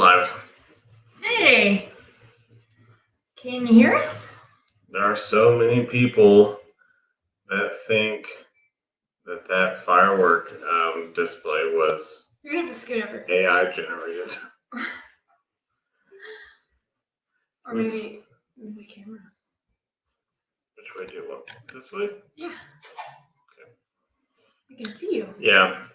live. Hey, can you hear us? There are so many people that think that firework display was You're gonna have to scoot over. AI generated. Or maybe the camera. Which way do you want? This way? Yeah. Okay. I can see you. Yeah.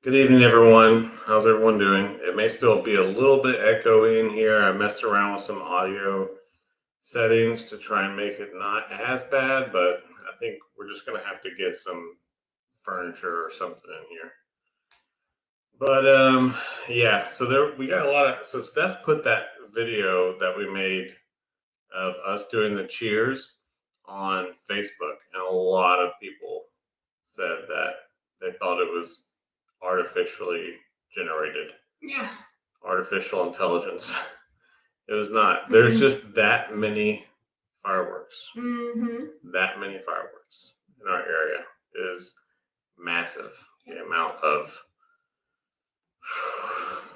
Good evening, everyone. How's everyone doing? It may still be a little bit echoey in here. I messed around with some audio settings to try and make it not as bad, but I think we're just going to have to get some furniture or something in here. But yeah, so we got a lot of, so Steph put that video that we made of us doing the cheers on Facebook, and a lot of people said that they thought it was artificially generated. Yeah. Artificial intelligence. It was not. There's just that many fireworks. That many fireworks in our area is massive. The amount of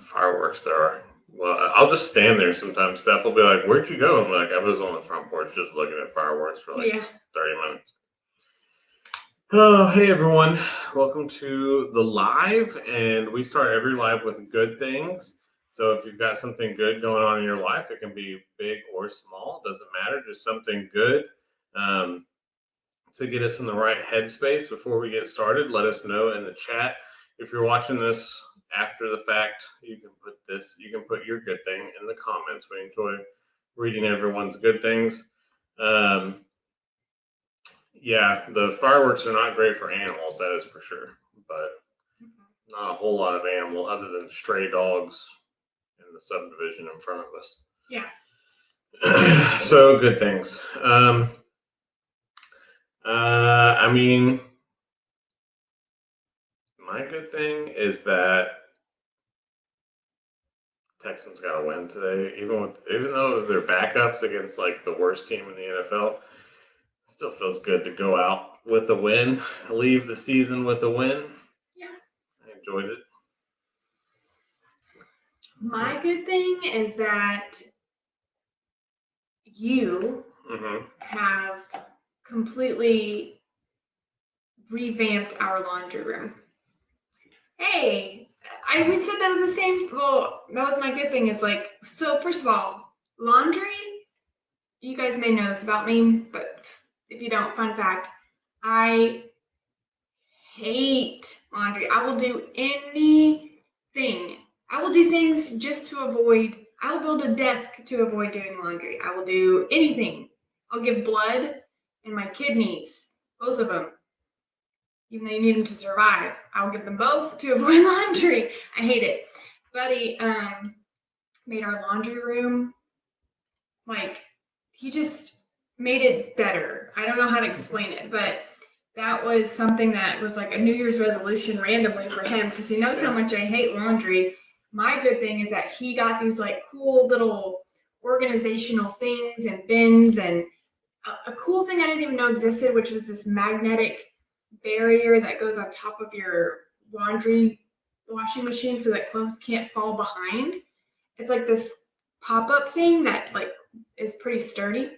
fireworks there are. Well, I'll just stand there sometimes. Steph will be like, "Where'd you go?" I'm like, "I was on the front porch just looking at fireworks for like 30 minutes." Oh, hey everyone. Welcome to the live. And we start every live with good things. So if you've got something good going on in your life, it can be big or small, doesn't matter, just something good to get us in the right headspace before we get started. Let us know in the chat. If you're watching this after the fact, you can put your good thing in the comments. We enjoy reading everyone's good things. Yeah, the fireworks are not great for animals, that is for sure. But not a whole lot of animal other than stray dogs in the subdivision in front of us. Yeah. So good things. I mean, my good thing is that Texans got a win today, even though it was their backups against like the worst team in the NFL. Still feels good to go out with a win, leave the season with a win. Yeah. I enjoyed it. My good thing is that you have completely revamped our laundry room. Hey, we said that in the same. Well, that was my good thing. Is like, so first of all, laundry. You guys may know this about me, but if you don't, fun fact: I hate laundry. I will do anything. I will do things just to avoid. I will build a desk to avoid doing laundry. I will do anything. I'll give blood and my kidneys, both of them. Even though you need them to survive, I'll give them both to avoid laundry. I hate it. Buddy made our laundry room, like, he just made it better. I don't know how to explain it, but that was something that was like a New Year's resolution randomly for him because he knows how much I hate laundry. My good thing is that he got these like cool little organizational things and bins, and a cool thing I didn't even know existed, which was this magnetic barrier that goes on top of your laundry washing machine so that clothes can't fall behind. It's like this pop-up thing that like is pretty sturdy.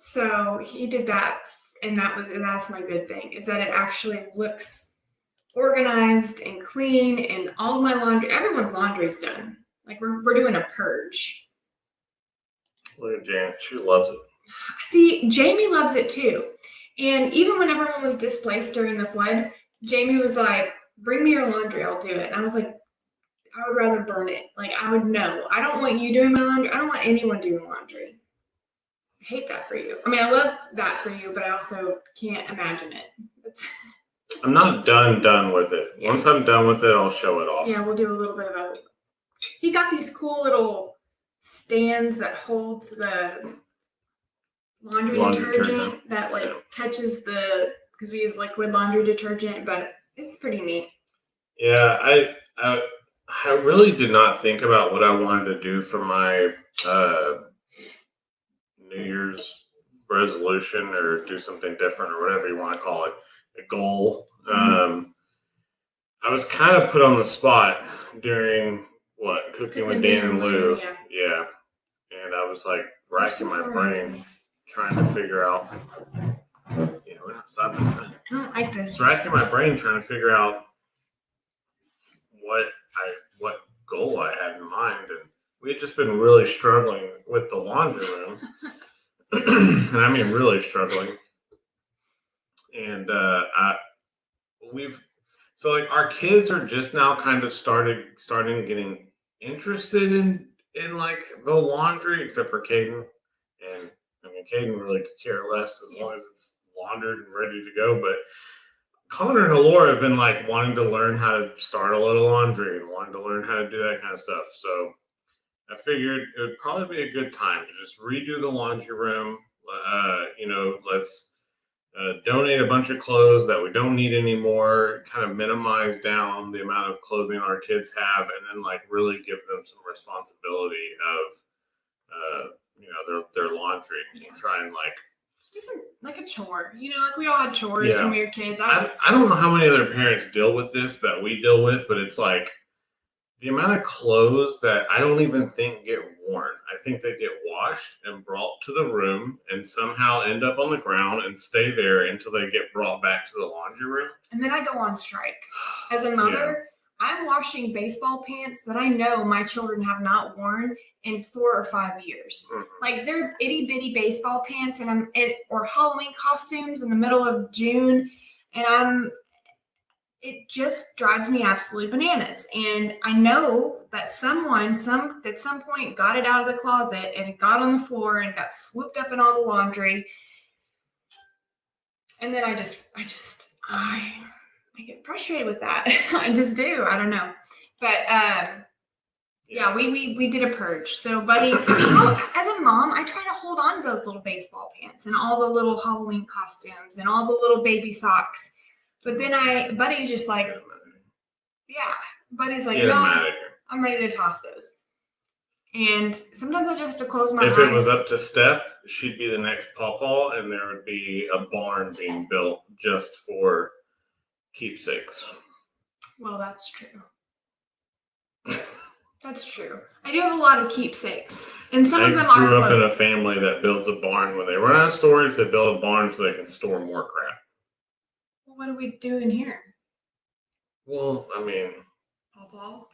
So he did that, and that's my good thing, is that it actually looks organized and clean, and all my laundry, everyone's laundry's done. Like we're doing a purge. Look at Jan, she loves it. See, Jamie loves it too. And even when everyone was displaced during the flood, Jamie was like, "Bring me your laundry, I'll do it." And I was like, I would rather burn it. Like, I would know. I don't want you doing my laundry. I don't want anyone doing laundry. I hate that for you. I mean, I love that for you, but I also can't imagine it. I'm not done with it. Yeah. Once I'm done with it, I'll show it off. Yeah, we'll do a little bit of a... He got these cool little stands that holds the laundry detergent that like catches the... Because we use liquid laundry detergent, but it's pretty neat. Yeah, I really did not think about what I wanted to do for my New Year's resolution, or do something different, or whatever you want to call it, a goal. I was kind of put on the spot during cooking with Dan and Lou. Yeah. And I was like racking my brain trying to figure out. We're not side by side. I don't like this. Racking my brain trying to figure out what goal I had in mind, and we had just been really struggling with the laundry room, and I mean really struggling. And our kids are just now kind of starting getting interested in like the laundry, except for Caden. And I mean, Caden really could care less as long as it's laundered and ready to go. But Connor and Alora have been like wanting to learn how to start a load of laundry and wanting to learn how to do that kind of stuff. So I figured it would probably be a good time to just redo the laundry room. Let's donate a bunch of clothes that we don't need anymore, kind of minimize down the amount of clothing our kids have, and then like really give them some responsibility of their laundry. Try and like just like a chore, like we all had chores when we were kids. I don't know how many other parents deal with this that we deal with, but it's like the amount of clothes that I don't even think get worn. I think they get washed and brought to the room and somehow end up on the ground and stay there until they get brought back to the laundry room. And then I go on strike. As a mother, I'm washing baseball pants that I know my children have not worn in 4 or 5 years. Mm-hmm. Like they're itty bitty baseball pants or Halloween costumes in the middle of June. And it just drives me absolutely bananas. And I know that someone at some point got it out of the closet and it got on the floor and got swooped up in all the laundry. And then I get frustrated with that. I just do. I don't know. But we did a purge. So Buddy, as a mom, I try to hold on to those little baseball pants and all the little Halloween costumes and all the little baby socks. But then Buddy's just like, Buddy's like, no, I'm ready to toss those. And sometimes I just have to close my eyes. If it was up to Steph, she'd be the next pawpaw, and there would be a barn being built just for keepsakes. Well, that's true. That's true. I do have a lot of keepsakes, and some of them are. I grew up in a family that builds a barn. When they run out of storage, they build a barn so they can store more crap. Well, what are we doing here? Well, I mean, Pawpaw?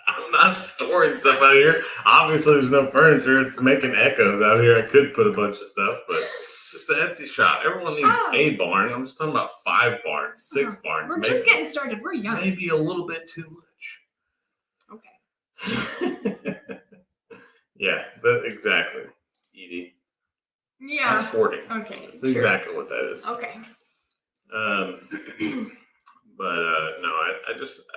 I'm not storing stuff out here. Obviously, there's no furniture. It's making echoes out here. I could put a bunch of stuff, but just the Etsy shop. Everyone needs a barn. I'm just talking about 5 barns, 6 barns. We're just getting started. We're young. Maybe a little bit too much. Okay. Yeah, exactly. Edie. Yeah. That's hoarding. Okay. That's exactly what that is. Okay. But no,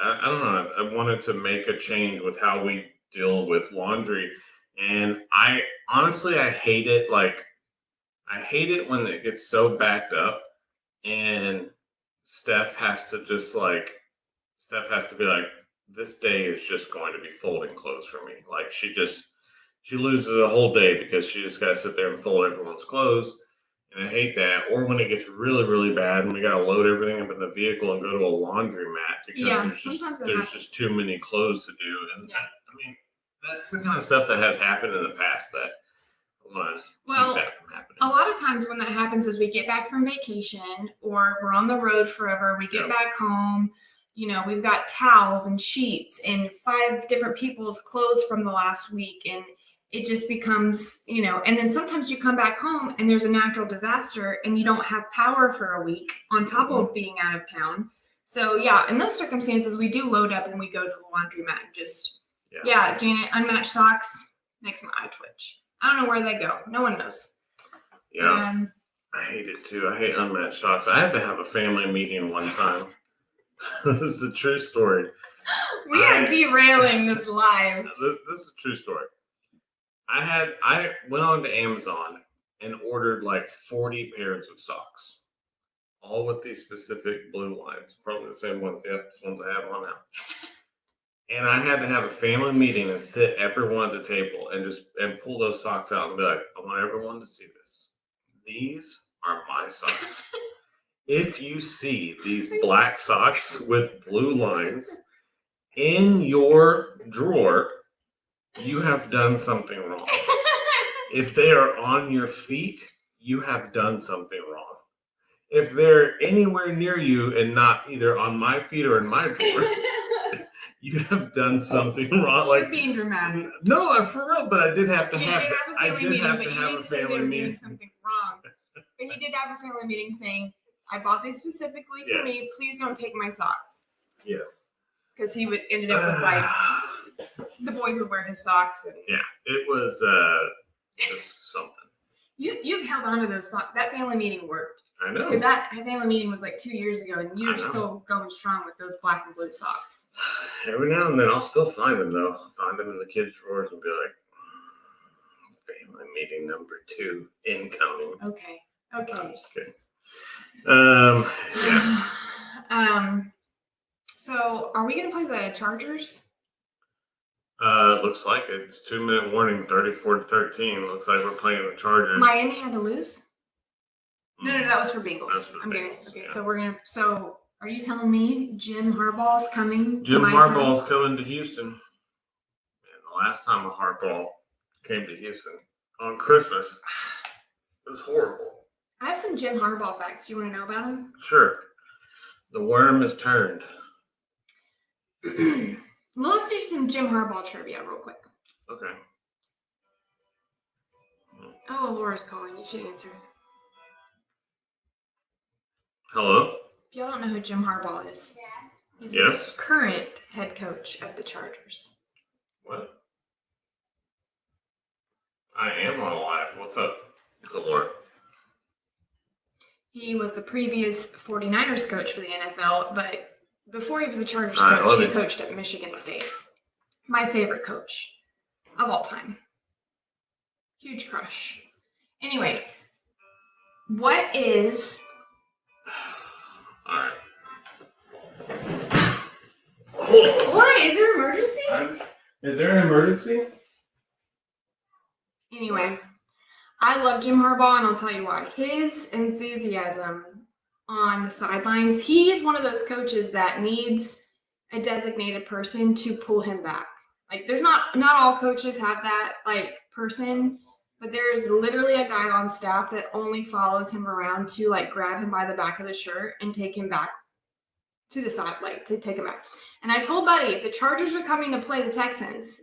I don't know. I wanted to make a change with how we deal with laundry, and I honestly hate it. Like, I hate it when it gets so backed up, and Steph has to be like, this day is just going to be folding clothes for me. Like she loses a whole day because she just got to sit there and fold everyone's clothes. And I hate that. Or when it gets really, really bad and we got to load everything up in the vehicle and go to a laundromat because there's just too many clothes to do. And that's the kind of stuff that has happened in the past that I want to keep that from happening. A lot of times when that happens is we get back from vacation or we're on the road forever. We get back home. We've got towels and sheets and 5 different people's clothes from the last week. And it just becomes, and then sometimes you come back home and there's a natural disaster and you don't have power for a week on top of being out of town. So in those circumstances, we do load up and we go to the laundromat and just, Janet, unmatched socks makes my eye twitch. I don't know where they go. No one knows. Yeah. I hate it too. I hate unmatched socks. I had to have a family meeting one time. This is a true story. We are derailing this live. This is a true story. I went on to Amazon and ordered like 40 pairs of socks, all with these specific blue lines, probably the same ones. Yep, the ones I have on now. And I had to have a family meeting and sit everyone at the table and pull those socks out and be like, I want everyone to see this. These are my socks. if you see these black socks with blue lines in your drawer, you have done something wrong. If they are on your feet, you have done something wrong. If they're anywhere near you and not either on my feet or in my drawer, you have done something wrong. You're being dramatic. No, for real. But I did have to have. I did have to have a family meeting. Doing something wrong. But he did have a family meeting saying, "I bought these specifically for me. Please don't take my socks." Yes. Because he ended up with like the boys would wear his socks and. Yeah, it was just something. You've held on to those socks. That family meeting worked. I know. Because that family meeting was like 2 years ago, and you're still going strong with those black and blue socks. Every now and then, I'll still find them, though. I'll find them in the kids' drawers and be like, family meeting number 2 incoming. Okay. I'm just kidding. Yeah. So, are we going to play the Chargers? Looks like it. It's 2-minute warning, 34-13. Looks like we're playing the Chargers. Miami had to lose? No, that was for Bengals. That's for Bengals. Okay, yeah. So are you telling me Jim Harbaugh's coming? Jim Harbaugh's coming to Houston. And the last time a Harbaugh came to Houston on Christmas, it was horrible. I have some Jim Harbaugh facts. Do you want to know about him? Sure. The worm is turned. Well, let's do some Jim Harbaugh trivia real quick. Okay. Oh, Laura's calling. You should answer. Hello? If y'all don't know who Jim Harbaugh is, he's the current head coach of the Chargers. What? I am on live. What's up? Good Lord. He was the previous 49ers coach for the NFL, but before he was a Chargers coach, he coached at Michigan State. My favorite coach of all time. Huge crush. Anyway, what is... All right. Hold on. Why? Is there an emergency? Is there an emergency? Anyway, I love Jim Harbaugh, and I'll tell you why. His enthusiasm on the sidelines, he is one of those coaches that needs a designated person to pull him back. Like, there's not all coaches have that, like, person, but there's literally a guy on staff that only follows him around to, like, grab him by the back of the shirt and take him back to the side, like, to take him back. And I told Buddy, if the Chargers are coming to play the Texans,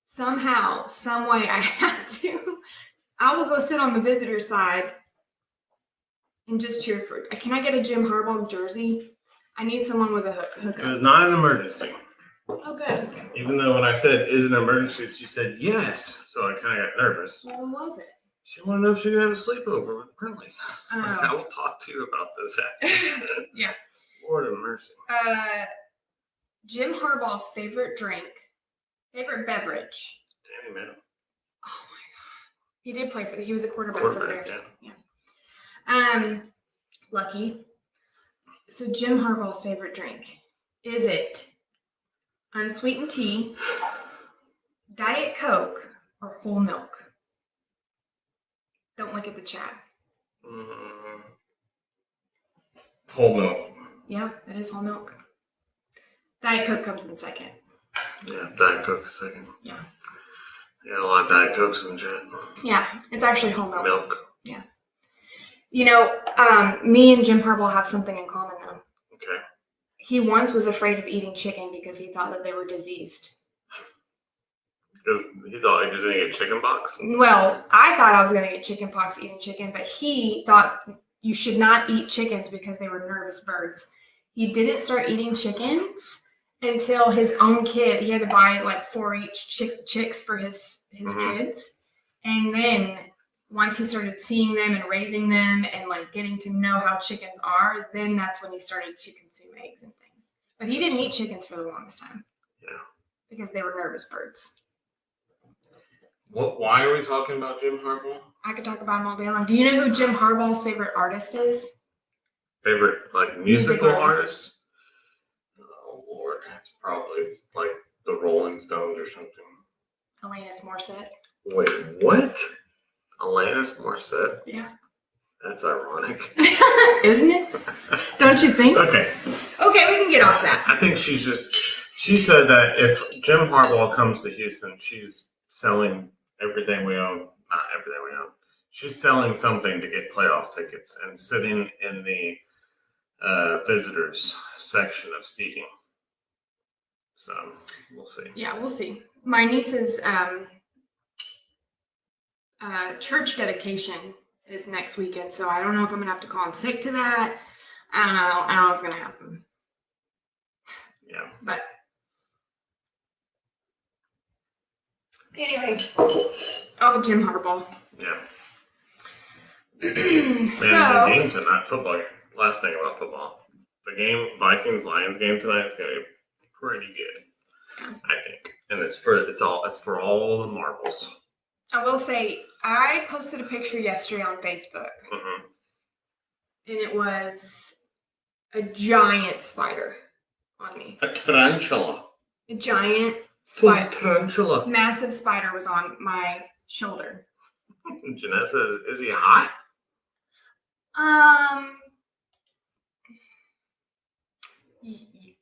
somehow, some way, I will go sit on the visitor side and just cheer for. Can I get a Jim Harbaugh jersey? I need someone with a hookup. It was not an emergency. Oh, good. Even though when I said, is it an emergency, she said yes. So I kind of got nervous. Well, what was it? She wanted to know if she could have a sleepover with Brinley. Oh. I will talk to you about this after. Yeah. Lord of mercy. Jim Harbaugh's favorite beverage. Danny Mann. Oh my God. He did play he was a quarterback for the Bears. Yeah. Lucky. So Jim Harbaugh's favorite drink. Is it unsweetened tea, Diet Coke, or whole milk? Don't look at the chat. Whole milk. Yeah, it is whole milk. Diet Coke comes in second. Yeah, Diet Coke is second. Yeah. Yeah, a lot of Diet Cokes in the chat. Yeah, it's actually whole milk. Yeah. You know, me and Jim Harbaugh have something in common though. Okay. He once was afraid of eating chicken because he thought that they were diseased. Because he thought he was going to get chicken pox? Well, I thought I was going to get chicken pox eating chicken, but he thought you should not eat chickens because they were nervous birds. He didn't start eating chickens until his own kid. He had to buy like 4 each chicks for his kids. And then once he started seeing them and raising them and like getting to know how chickens are, then that's when he started to consume eggs and things. But he didn't eat chickens for the longest time. Yeah. Because they were nervous birds. Why are we talking about Jim Harbaugh? I could talk about him all day long. Do you know who Jim Harbaugh's favorite artist is? Favorite, like, musical artist? Oh, Lord. It's probably like the Rolling Stones or something. Alanis Morissette. Wait, what? Alanis Morissette? Yeah. That's ironic. Isn't it? Don't you think? Okay, we can get off that. I think she said that if Jim Harbaugh comes to Houston, she's selling everything we own. Not everything we own. She's selling something to get playoff tickets and sitting in the visitors section of seating. So we'll see. Yeah, we'll see. My niece's church dedication is next weekend, so I don't know if I'm gonna have to call in sick to that. I don't know what's gonna happen. Yeah. But anyway, off of Jim Harbaugh. Yeah. So the game tonight, football. Last thing about football, the game Vikings-Lions game tonight is gonna be pretty good, I think, and it's for all the marbles. I will say, I posted a picture yesterday on Facebook, and it was a giant spider on me. A tarantula. A giant spider. Tarantula. Massive spider was on my shoulder. Jeanette says, "Is he hot?"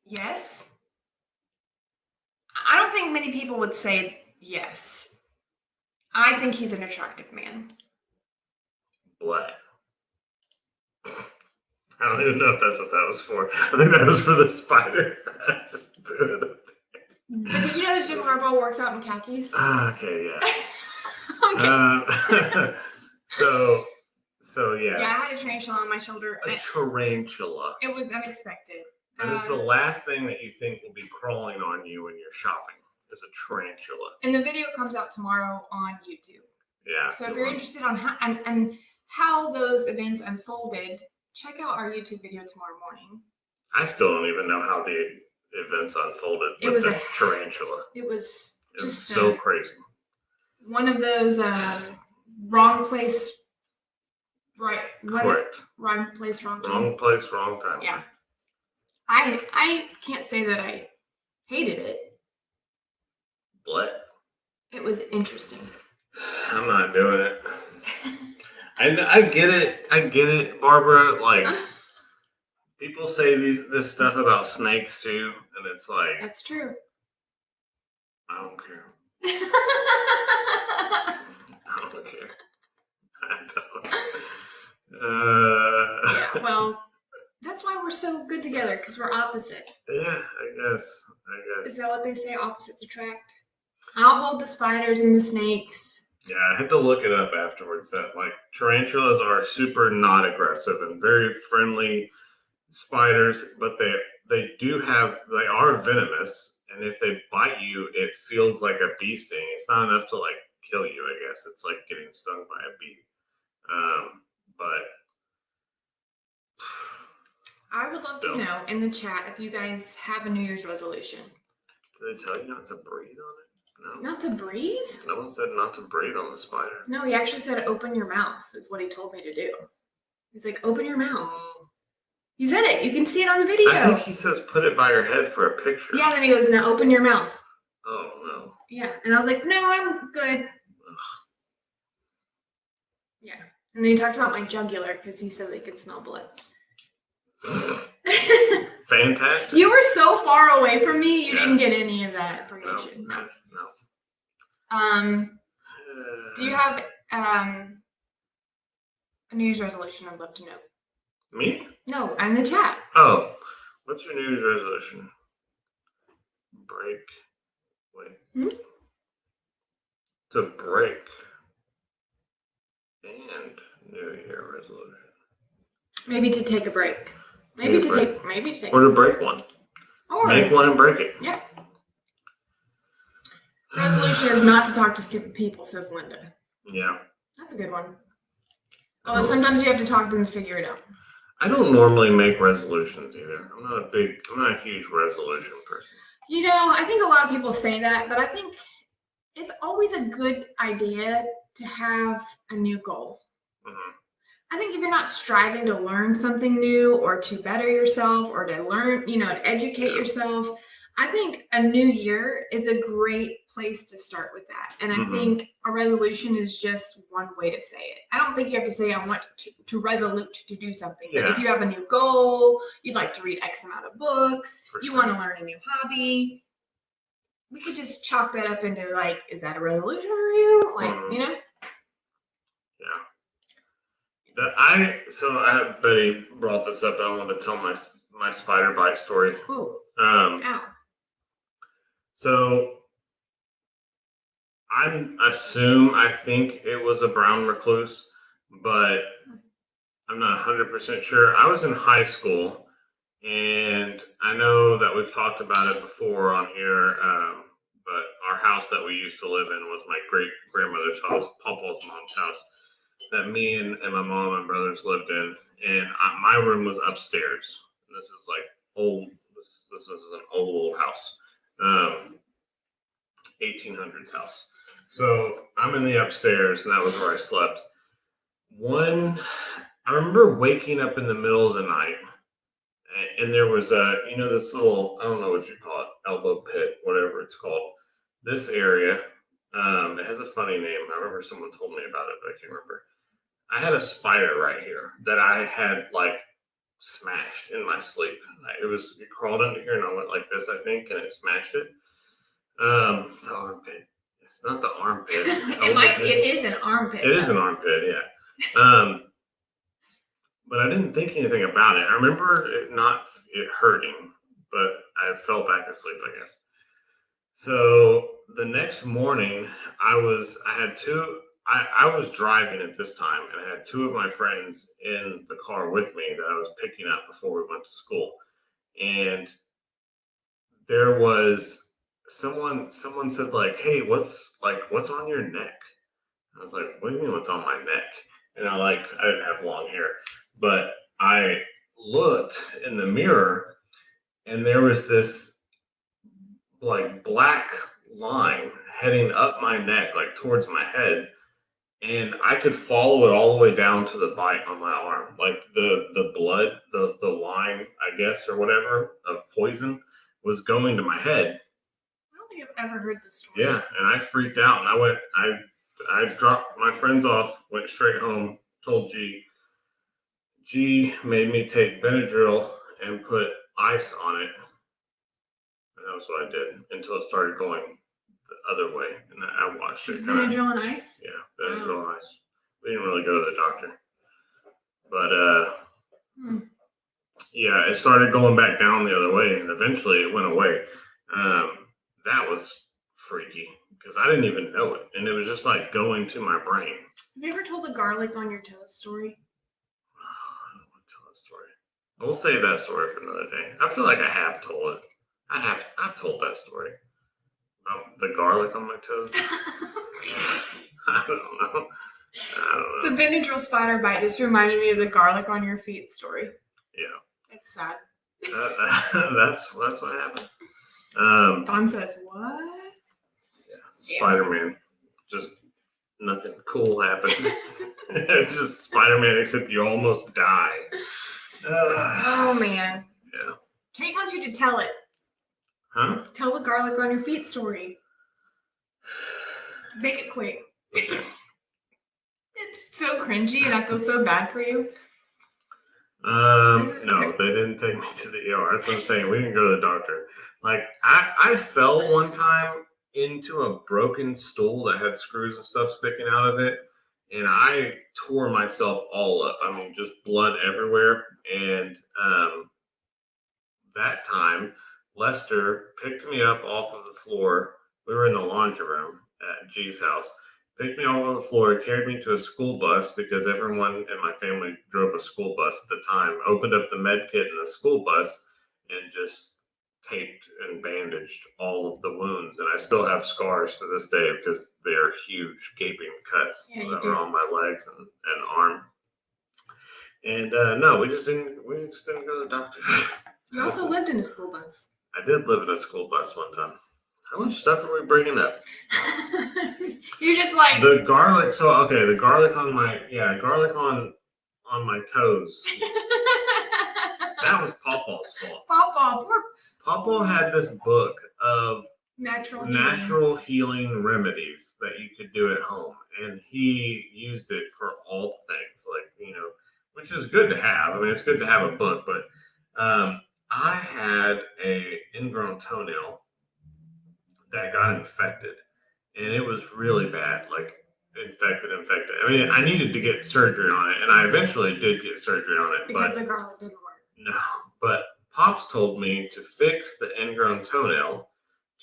Yes. I don't think many people would say yes. I think he's an attractive man. Black. I don't even know if that's what that was for. I think that was for the spider. Just threw it up there. But did you know that Jim Harbaugh works out in khakis? Okay, yeah. Okay. So yeah. Yeah, I had a tarantula on my shoulder. A tarantula. It was unexpected. That is the last thing that you think will be crawling on you when you're shopping. Is a tarantula. And the video comes out tomorrow on YouTube. Yeah. So if you're interested on how those events unfolded, check out our YouTube video tomorrow morning. I still don't even know how the events unfolded with the tarantula. It was just so crazy. One of those wrong place, right? Correct. Wrong place, wrong time. Wrong place, wrong time. Yeah. I can't say that I hated it. What? It was interesting. I'm not doing it. I get it, Barbara. Like, people say this stuff about snakes too, and it's like, that's true. I don't care. I don't care. I don't. Yeah, well, that's why we're so good together, because we're opposite. Yeah, I guess. Is that what they say? Opposites attract? I'll hold the spiders and the snakes. Yeah, I had to look it up afterwards. That like tarantulas are super not aggressive and very friendly spiders, but they are venomous, and if they bite you, it feels like a bee sting. It's not enough to like kill you, I guess. It's like getting stung by a bee. But I would love to know in the chat if you guys have a New Year's resolution. Did they tell you not to breathe on it? No. Not to breathe? No one said not to breathe on the spider. No, he actually said open your mouth is what he told me to do. He's like, open your mouth. He said it. You can see it on the video. I think he says put it by your head for a picture. Yeah, then he goes, now open your mouth. Oh, no. Yeah, and I was like, no, I'm good. Ugh. Yeah, and then he talked about my jugular because he said they could smell blood. Fantastic. You were so far away from me, you didn't get any of that information. No. Do you have a New Year's resolution? I'd love to know. Me? No, in the chat. Oh, what's your New Year's resolution? To break and New Year resolution. Maybe to take a break. Maybe to take. Or to break one. Or make one and break it. Yeah. Resolution is not to talk to stupid people, says Linda. Yeah. That's a good one. Oh, sometimes you have to talk to them to figure it out. I don't normally make resolutions either. I'm not a huge resolution person. You know, I think a lot of people say that, but I think it's always a good idea to have a new goal. Mm-hmm. I think if you're not striving to learn something new or to better yourself or to learn, to educate yourself, I think a new year is a great place to start with that. And I think a resolution is just one way to say it. I don't think you have to say, I want to resolute to do something. Yeah. But if you have a new goal, you'd like to read X amount of books, you want to learn a new hobby, we could just chalk that up into like, is that a resolution for you? Like, you know? Yeah. Betty brought this up. I want to tell my spider bite story. Ooh. Ow. So I think it was a brown recluse, but I'm not 100% sure. I was in high school, and I know that we've talked about it before on here, but our house that we used to live in was my great-grandmother's house, Papa's mom's house, that me and my mom and brothers lived in, and my room was upstairs. This is like old. This is an old house, 1800s house. So I'm in the upstairs, and that was where I slept. I remember waking up in the middle of the night, and there was this little, I don't know what you call it, elbow pit, whatever it's called. This area, it has a funny name. I remember someone told me about it, but I can't remember. I had a spider right here that I had like smashed in my sleep. It crawled under here and I went like this, I think, and it smashed it. The armpit. It's not the armpit. It is an armpit. It is an armpit, yeah. But I didn't think anything about it. I remember it hurting, but I fell back asleep, I guess. So the next morning, I was driving at this time, and I had two of my friends in the car with me that I was picking up before we went to school. And there was someone said like, "Hey, what's on your neck?" I was like, "What do you mean what's on my neck?" And I didn't have long hair, but I looked in the mirror, and there was this like black line heading up my neck, like towards my head, and I could follow it all the way down to the bite on my arm, like the blood, the line, I guess, or whatever, of poison was going to my head. I don't think I've ever heard this story. Yeah, and I freaked out, and I dropped my friends off, went straight home, told G. G made me take Benadryl and put ice on it. And that was what I did until it started going the other way. And I watched it. Benadryl and ice? Yeah, Benadryl and ice. We didn't really go to the doctor. But, yeah, it started going back down the other way, and eventually it went away. That was freaky because I didn't even know it. And it was just like going to my brain. Have you ever told the garlic on your toes story? I don't want to tell that story. We'll save that story for another day. I feel like I have told it. I've told that story. About the garlic on my toes. I don't know. The Benadryl spider bite just reminded me of the garlic on your feet story. Yeah. It's sad. That's what happens. Don says, what? Yeah. Spider-Man. Just nothing cool happened. It's just Spider-Man, except you almost die. Oh, man. Yeah. Kate wants you to tell it. Huh? Tell the garlic on your feet story. Make it quick. It's so cringy and I feel so bad for you. No, they didn't take me to the ER. That's what I'm saying. We didn't go to the doctor. Like, I fell one time into a broken stool that had screws and stuff sticking out of it, and I tore myself all up. I mean, just blood everywhere. And that time, Lester picked me up off of the floor. We were in the laundry room at G's house. Picked me off of the floor, carried me to a school bus because everyone in my family drove a school bus at the time. Opened up the med kit in the school bus and just taped and bandaged all of the wounds. And I still have scars to this day because they're huge gaping cuts that are on my legs and arm. And no, we just didn't go to the doctor. You also lived in a school bus. I did live in a school bus one time. How much stuff are we bringing up? You're just like the garlic. So okay, the garlic on my on my toes. That was Pawpaw's fault. Poor Papa had this book of natural healing remedies that you could do at home, and he used it for all things, like, which is good to have. I mean, it's good to have a book, but I had a ingrown toenail that got infected, and it was really bad, like infected. I mean, I needed to get surgery on it, and I eventually did get surgery on it, because the garlic didn't work. No, but Pops told me to fix the ingrown toenail,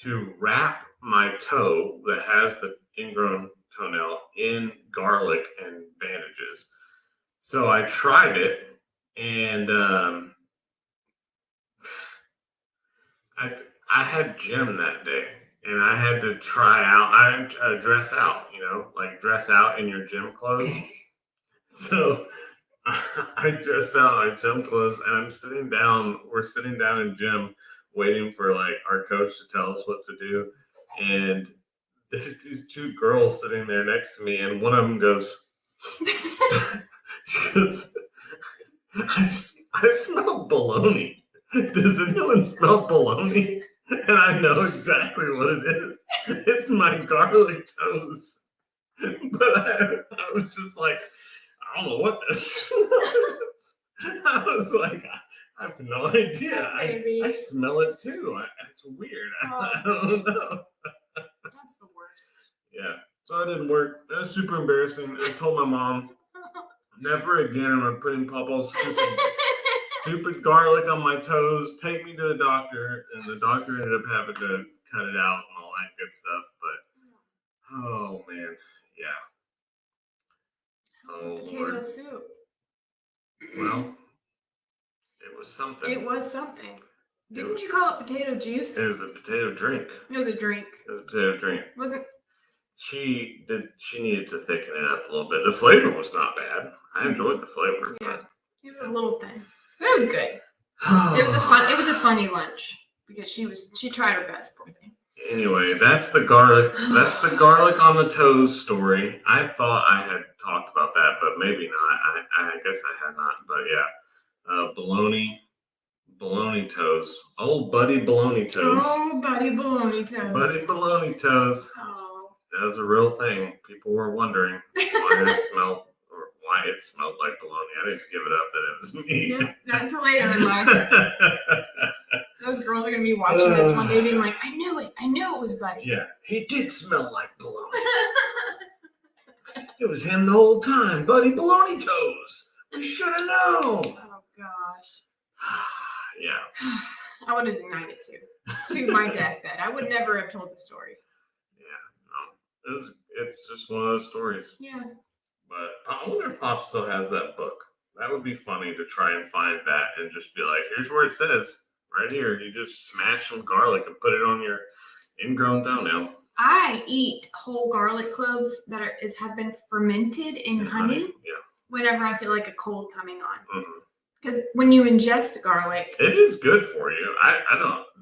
to wrap my toe that has the ingrown toenail in garlic and bandages. So I tried it, and I had gym that day, and I had to try out. I dress out, like dress out in your gym clothes. So I dressed out in my gym clothes, and I'm sitting down. We're sitting down in gym, waiting for like our coach to tell us what to do. And there's these two girls sitting there next to me, and one of them goes, she goes, I smell bologna. Does anyone smell bologna? And I know exactly what it is. It's my garlic toast. But I was just like, I don't know what this is. I was like, I have no idea. I smell it too. It's weird. I don't know. That's the worst. Yeah. So it didn't work. That was super embarrassing. I told my mom, never again am I putting Papa's stupid garlic on my toes. Take me to the doctor. And the doctor ended up having to cut it out and all that good stuff. But, oh, man. Yeah. Oh, potato Lord. soup. Well, it was something. It was something. Didn't you call it potato juice? It was a potato drink. It was a drink. It was a potato drink. Was it? She needed to thicken it up a little bit. The flavor was not bad. I enjoyed the flavor. Yeah. It was a little thin. But it was good. It was a funny lunch because she tried her best, poor thing. Anyway, that's the garlic on the toes story. I thought I had talked about that, but maybe not. I guess I had not. But yeah, bologna toes. Old Buddy Bologna Toes. Oh, Buddy Bologna Toes. Buddy Bologna Toes. Oh. That was a real thing. People were wondering why it smelled like bologna. I didn't give it up that it was me. Nope, not until later in life. Those girls are going to be watching this one day being like, I knew it was Buddy. Yeah, he did smell like bologna. It was him the whole time. Buddy Bologna Toes. We should have known. Oh, gosh. Yeah. I would have denied it too. To my deathbed. I would never have told the story. Yeah, no. It's just one of those stories. Yeah. But I wonder if Pop still has that book. That would be funny to try and find that and just be like, here's where it says. Right here. You just smash some garlic and put it on your ingrown toenail. I eat whole garlic cloves that have been fermented in honey. Yeah. Whenever I feel like a cold coming on. Because when you ingest garlic, it is good for you. I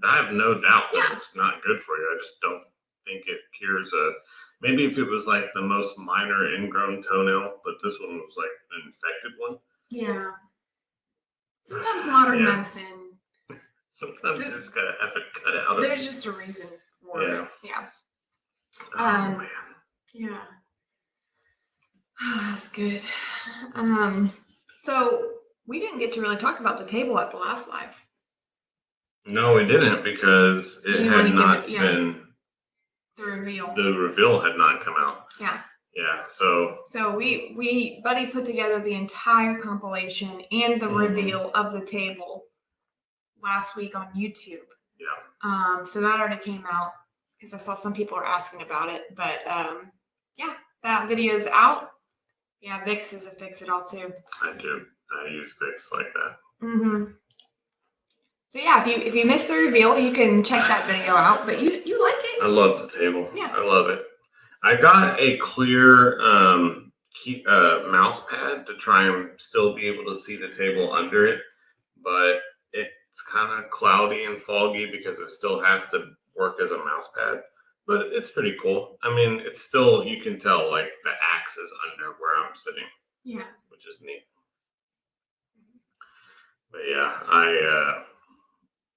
have no doubt that it's not good for you. I just don't think it cures maybe if it was like the most minor ingrown toenail, but this one was like an infected one. Yeah. Sometimes modern medicine. Sometimes you just gotta have it cut out. There's just a reason for it. Yeah. Oh man. Yeah. That's good. So we didn't get to really talk about the table at the last live. No, we didn't because it had not been. The reveal. The reveal had not come out. Yeah. Yeah. So Buddy put together the entire compilation and the reveal of the table last week on YouTube. Yeah. So that already came out because I saw some people are asking about it. But yeah, that video's out. Yeah, Vicks is a fix it all too. I do. I use Vicks like that. Mm-hmm. So yeah, if you missed the reveal, you can check that video out. But you like it? I love the table. Yeah. I love it. I got a clear mouse pad to try and still be able to see the table under it, but it's kind of cloudy and foggy because it still has to work as a mouse pad. But it's pretty cool. I mean, it's still, you can tell like the axe is under where I'm sitting. Yeah. Which is neat. But yeah, I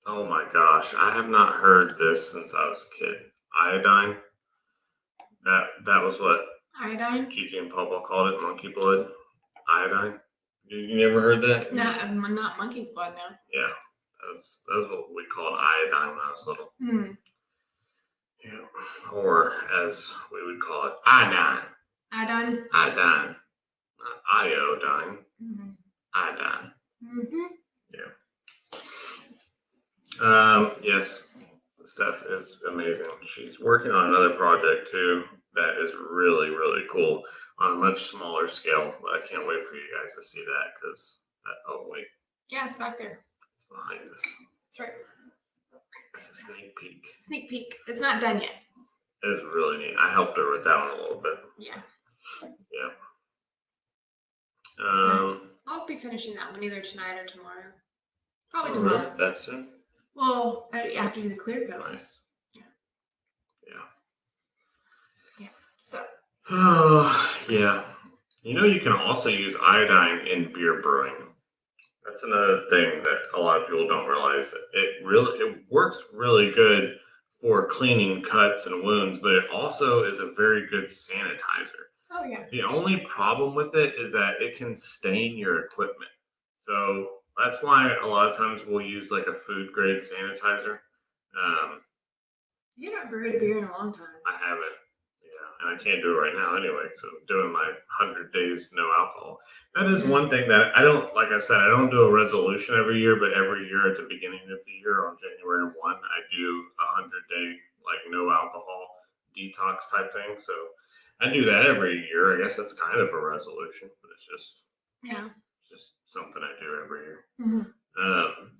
Oh my gosh, I have not heard this since I was a kid. Iodine. That was what Iodine? Gigi and Papa called it, monkey blood. Iodine. You never heard that? Not monkey's blood, no. Yeah, that's what we called iodine when I was little. Yeah, or as we would call it, iodine. Iodine. Iodine, not iodine. Iodine. Yeah. Yes, Steph is amazing. She's working on another project too that is really, really cool on a much smaller scale. But I can't wait for you guys to see that because oh wait. Yeah, it's back there. It's behind us. That's right. It's a sneak peek. Sneak peek. It's not done yet. It's really neat. I helped her with that one a little bit. Yeah. I'll be finishing that one either tonight or tomorrow. Probably tomorrow. Really? That soon? Well, I have to do the clear coat. Nice. Yeah. So. Oh, yeah. You can also use iodine in beer brewing. That's another thing that a lot of people don't realize. That it works really good for cleaning cuts and wounds, but it also is a very good sanitizer. Oh yeah. The only problem with it is that it can stain your equipment. So that's why a lot of times we'll use like a food grade sanitizer. You haven't brewed a beer in a long time. I haven't. And I can't do it right now anyway, so I'm doing my 100 days no alcohol. That is one thing that I don't, like I said, I don't do a resolution every year, but every year at the beginning of the year on January 1, I do a 100-day, like no alcohol detox type thing. So I do that every year. I guess that's kind of a resolution, but it's just something I do every year.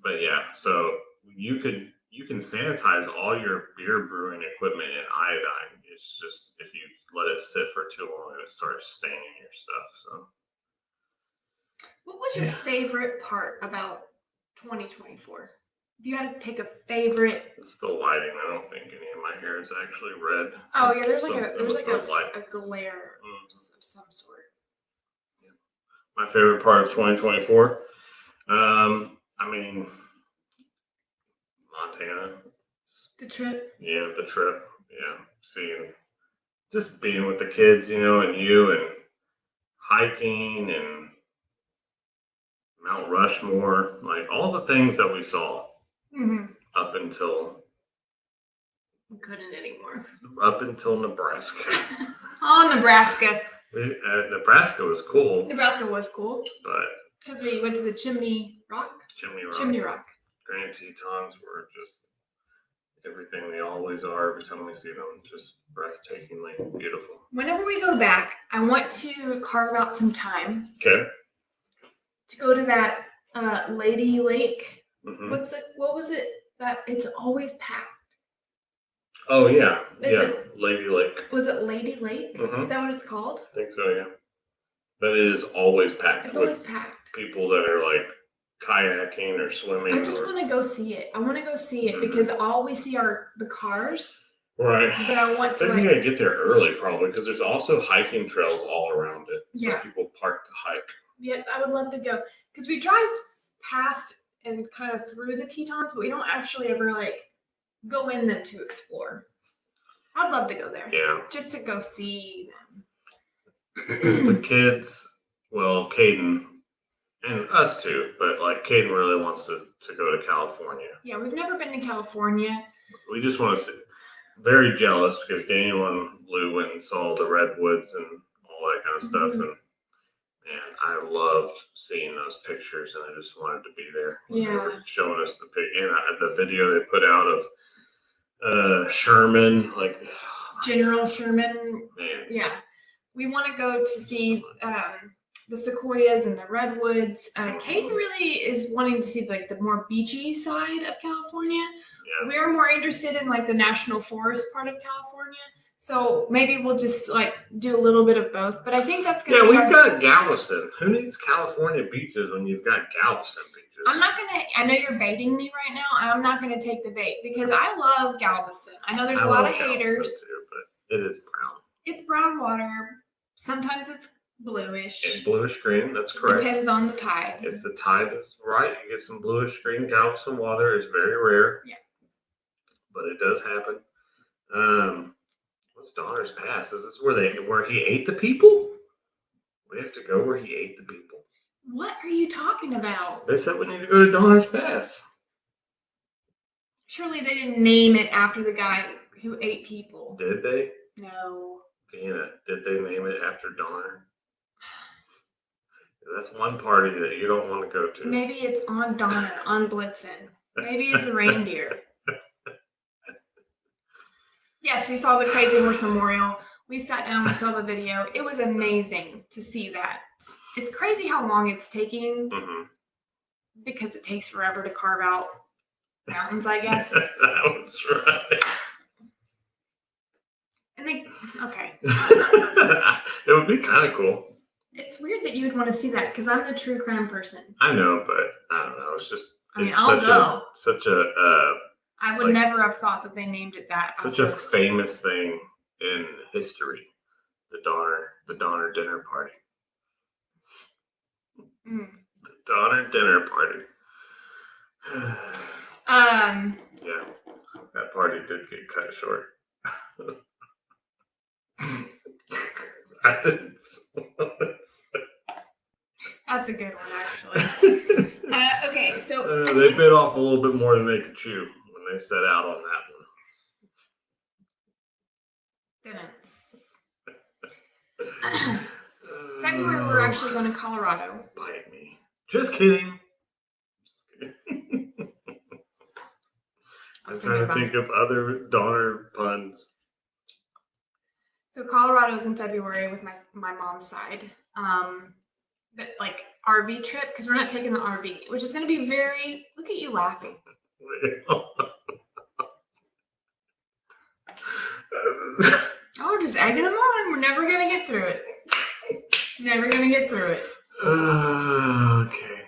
But yeah, so you can sanitize all your beer brewing equipment in iodine. It's just if you let it sit for too long, it starts staining your stuff. So, what was your favorite part about 2024? If you had to pick a favorite, it's the lighting. I don't think any of my hair is actually red. Oh yeah, there's like a glare of some sort. My favorite part of 2024. I mean, Montana. The trip. Yeah, the trip. Yeah, just being with the kids, and you and hiking and Mount Rushmore, like all the things that we saw up until we couldn't anymore. Up until Nebraska. Nebraska. Nebraska was cool. Nebraska was cool, but because we went to the Chimney Rock. Grand Tetons were just everything they always are every time we see them, just breathtakingly beautiful. Whenever we go back, I want to carve out some time. Okay. To go to that Lady Lake. What was it? That it's always packed. Oh yeah, Lady Lake. Was it Lady Lake? Is that what it's called? I think so. Yeah. But it is always packed. It's always packed. People that are like kayaking or swimming. I just want to go see it. I want to go see it because all we see are the cars. Right. But I want to. I think you gotta get there early probably because there's also hiking trails all around it. Yeah. So people park to hike. Yeah, I would love to go because we drive past and kind of through the Tetons, but we don't actually ever like go in them to explore. I'd love to go there. Yeah. Just to go see them. The kids, well, Caden and us too, but like Caden really wants to go to California. Yeah, we've never been to California. We just want to see. Very jealous because Daniel and Lou went and saw the redwoods and all that kind of stuff, and I loved seeing those pictures, and I just wanted to be there. Yeah. They were showing us the video they put out of Sherman, like General Sherman. Man. Yeah, we want to go to see the sequoias and the redwoods. Caden really is wanting to see like the more beachy side of California. Yeah. We're more interested in like the national forest part of California. So maybe we'll just like do a little bit of both. But I think that's going to be. Yeah, we've got Galveston. Who needs California beaches when you've got Galveston beaches? I know you're baiting me right now. I'm not going to take the bait because I love Galveston. I know there's a lot of haters. Too, but it is brown. It's brown water. Sometimes it's Bluish. And bluish green, that's correct. Depends on the tide. If the tide is right, you get some bluish green Galveston water. It's very rare. Yeah. But it does happen. What's Donner's Pass? Is this where he ate the people? We have to go where he ate the people. What are you talking about? They said we need to go to Donner's Pass. Surely they didn't name it after the guy who ate people. Did they? No. Vienna, did they name it after Donner? That's one party that you don't want to go to. Maybe it's on Donner, on Blitzen. Maybe it's a reindeer. Yes, we saw the Crazy Horse Memorial. We sat down, we saw the video. It was amazing to see that. It's crazy how long it's taking because it takes forever to carve out mountains, I guess. That was right. And okay. It would be kind of cool. It's weird that you would want to see that because I'm the true crime person. I know, but I don't know. It's just. I'll go. I would never have thought that they named it that. Such a famous thing in history, the Donner dinner party. The Donner dinner party. Yeah, that party did get cut short. I didn't. That's a good one, actually. Okay, so they bit off a little bit more than they could chew when they set out on that one. February, we're actually going to Colorado. Bite me. Just kidding. I'm trying to think of other Donner puns. So Colorado's in February with my mom's side. But like RV trip, because we're not taking the RV, which is going to be very. Look at you laughing. Oh, just egging them on. We're never going to get through it. Never going to get through it. Okay.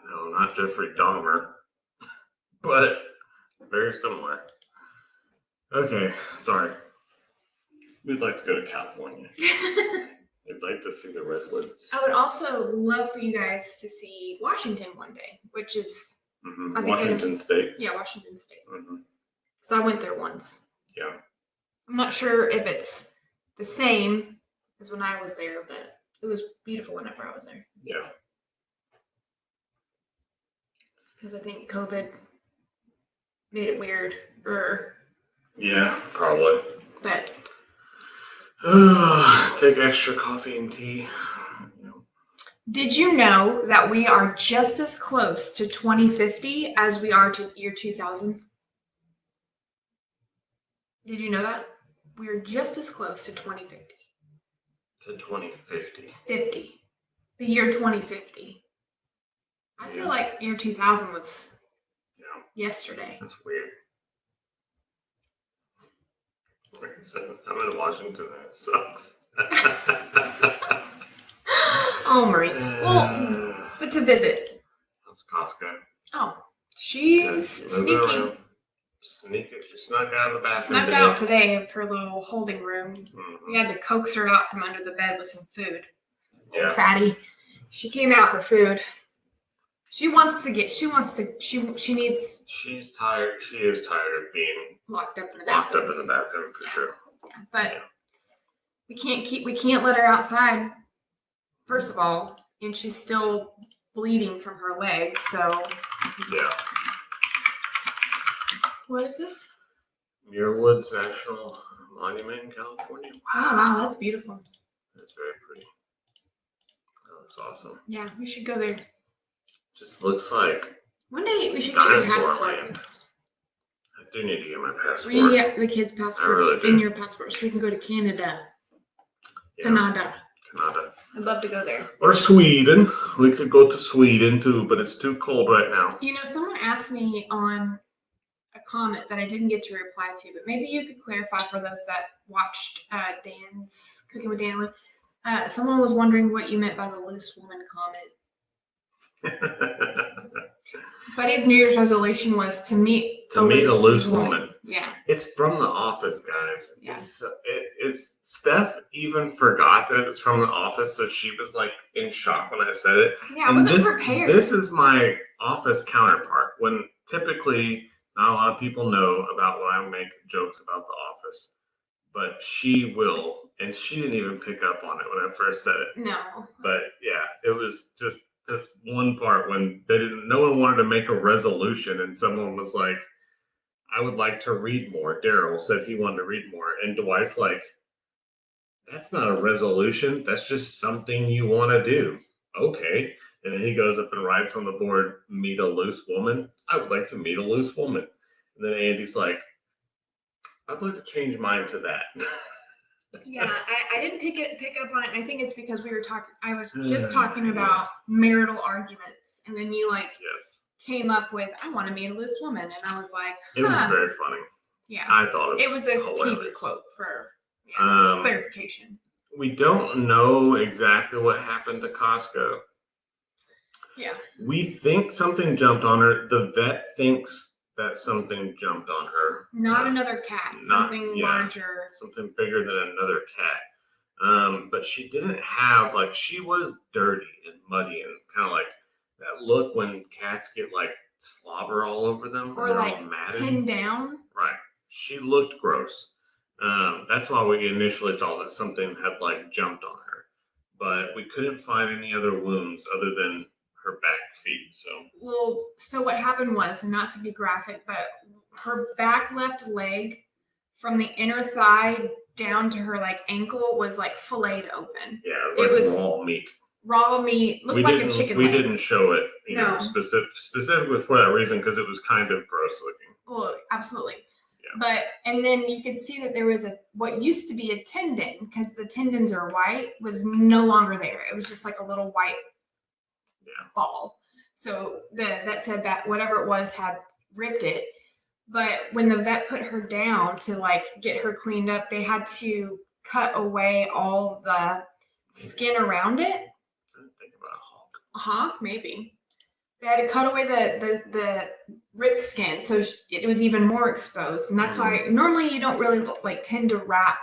No, not Jeffrey Dahmer, but very similar. Okay, sorry. We'd like to go to California. We'd like to see the redwoods. I would also love for you guys to see Washington one day, which is Washington State. Yeah, Washington State. Mm-hmm. So I went there once. Yeah. I'm not sure if it's the same as when I was there, but it was beautiful whenever I was there. Yeah. Because I think COVID made it weird. Yeah, probably. But take extra coffee and tea. Did you know that we are just as close to 2050 as we are to year 2000? Did you know that? We're just as close to 2050. To 2050. 50. The year 2050. I feel like year 2000 was yesterday. That's weird. So I'm in Washington. That sucks. Oh, Marie. Well, but to visit. That's Costco. Oh, she's sneaking. Sneaking. She snuck out of the bathroom. Snuck out today of her little holding room. Mm-hmm. We had to coax her out from under the bed with some food. Yeah. Oh, fatty. She came out for food. She needs. She's tired. She is tired of being locked up in the bathroom. For sure. Yeah, but we can't let her outside. First of all, and she's still bleeding from her leg, so. Yeah. What is this? Muir Woods National Monument in California. Wow, that's beautiful. That's very pretty. That looks awesome. Yeah, we should go there. Just looks like one day we should get your passport. Land. I do need to get my passport. We get the kids' passports in your passport so we can go to Canada. Yeah. Canada. I'd love to go there. Or Sweden. We could go to Sweden too, but it's too cold right now. You know, someone asked me on a comment that I didn't get to reply to, but maybe you could clarify for those that watched Dan's Cooking with Dan. Someone was wondering what you meant by the loose woman comment. Buddy's New Year's resolution was to meet a loose woman. Yeah. It's from The Office, guys. Yeah. It's Steph even forgot that it was from The Office, so she was like in shock when I said it. Yeah, I wasn't prepared. This is my Office counterpart. When typically not a lot of people know about when I make jokes about The Office, but she will, and she didn't even pick up on it when I first said it. No. But yeah, it was just this one part when no one wanted to make a resolution, and someone was like, I would like to read more. Daryl said he wanted to read more. And Dwight's like, that's not a resolution. That's just something you want to do. Okay. And then he goes up and writes on the board, meet a loose woman. I would like to meet a loose woman. And then Andy's like, I'd like to change mine to that. Yeah, I didn't pick up on it. And I think it's because I was just talking about marital arguments. And then you came up with, I want to meet a loose woman. And I was like, It was very funny. Yeah. I thought it was a hilarious. TV quote for clarification. We don't know exactly what happened to Costco. Yeah. We think something jumped on her. The vet thinks that something jumped on her. Not another cat. Something larger. Something bigger than another cat. But she didn't have, she was dirty and muddy and kind of like that look when cats get slobber all over them. Or pinned down. Right. She looked gross. That's why we initially thought that something had jumped on her. But we couldn't find any other wounds other than her back feet. So what happened was, and not to be graphic, but her back left leg from the inner thigh down to her ankle was filleted open. Yeah, it was raw meat. Raw meat, looked like a chicken leg. We didn't show it, specifically for that reason, because it was kind of gross looking. Well, absolutely. Yeah. And then you could see that there was what used to be a tendon, because the tendons are white, was no longer there. It was just like a little white ball. So the vet said that whatever it was had ripped it. But when the vet put her down to get her cleaned up, they had to cut away all the skin around it. I didn't think about a hawk. A hawk, maybe. They had to cut away the ripped skin, so it was even more exposed. And that's why normally you don't really tend to wrap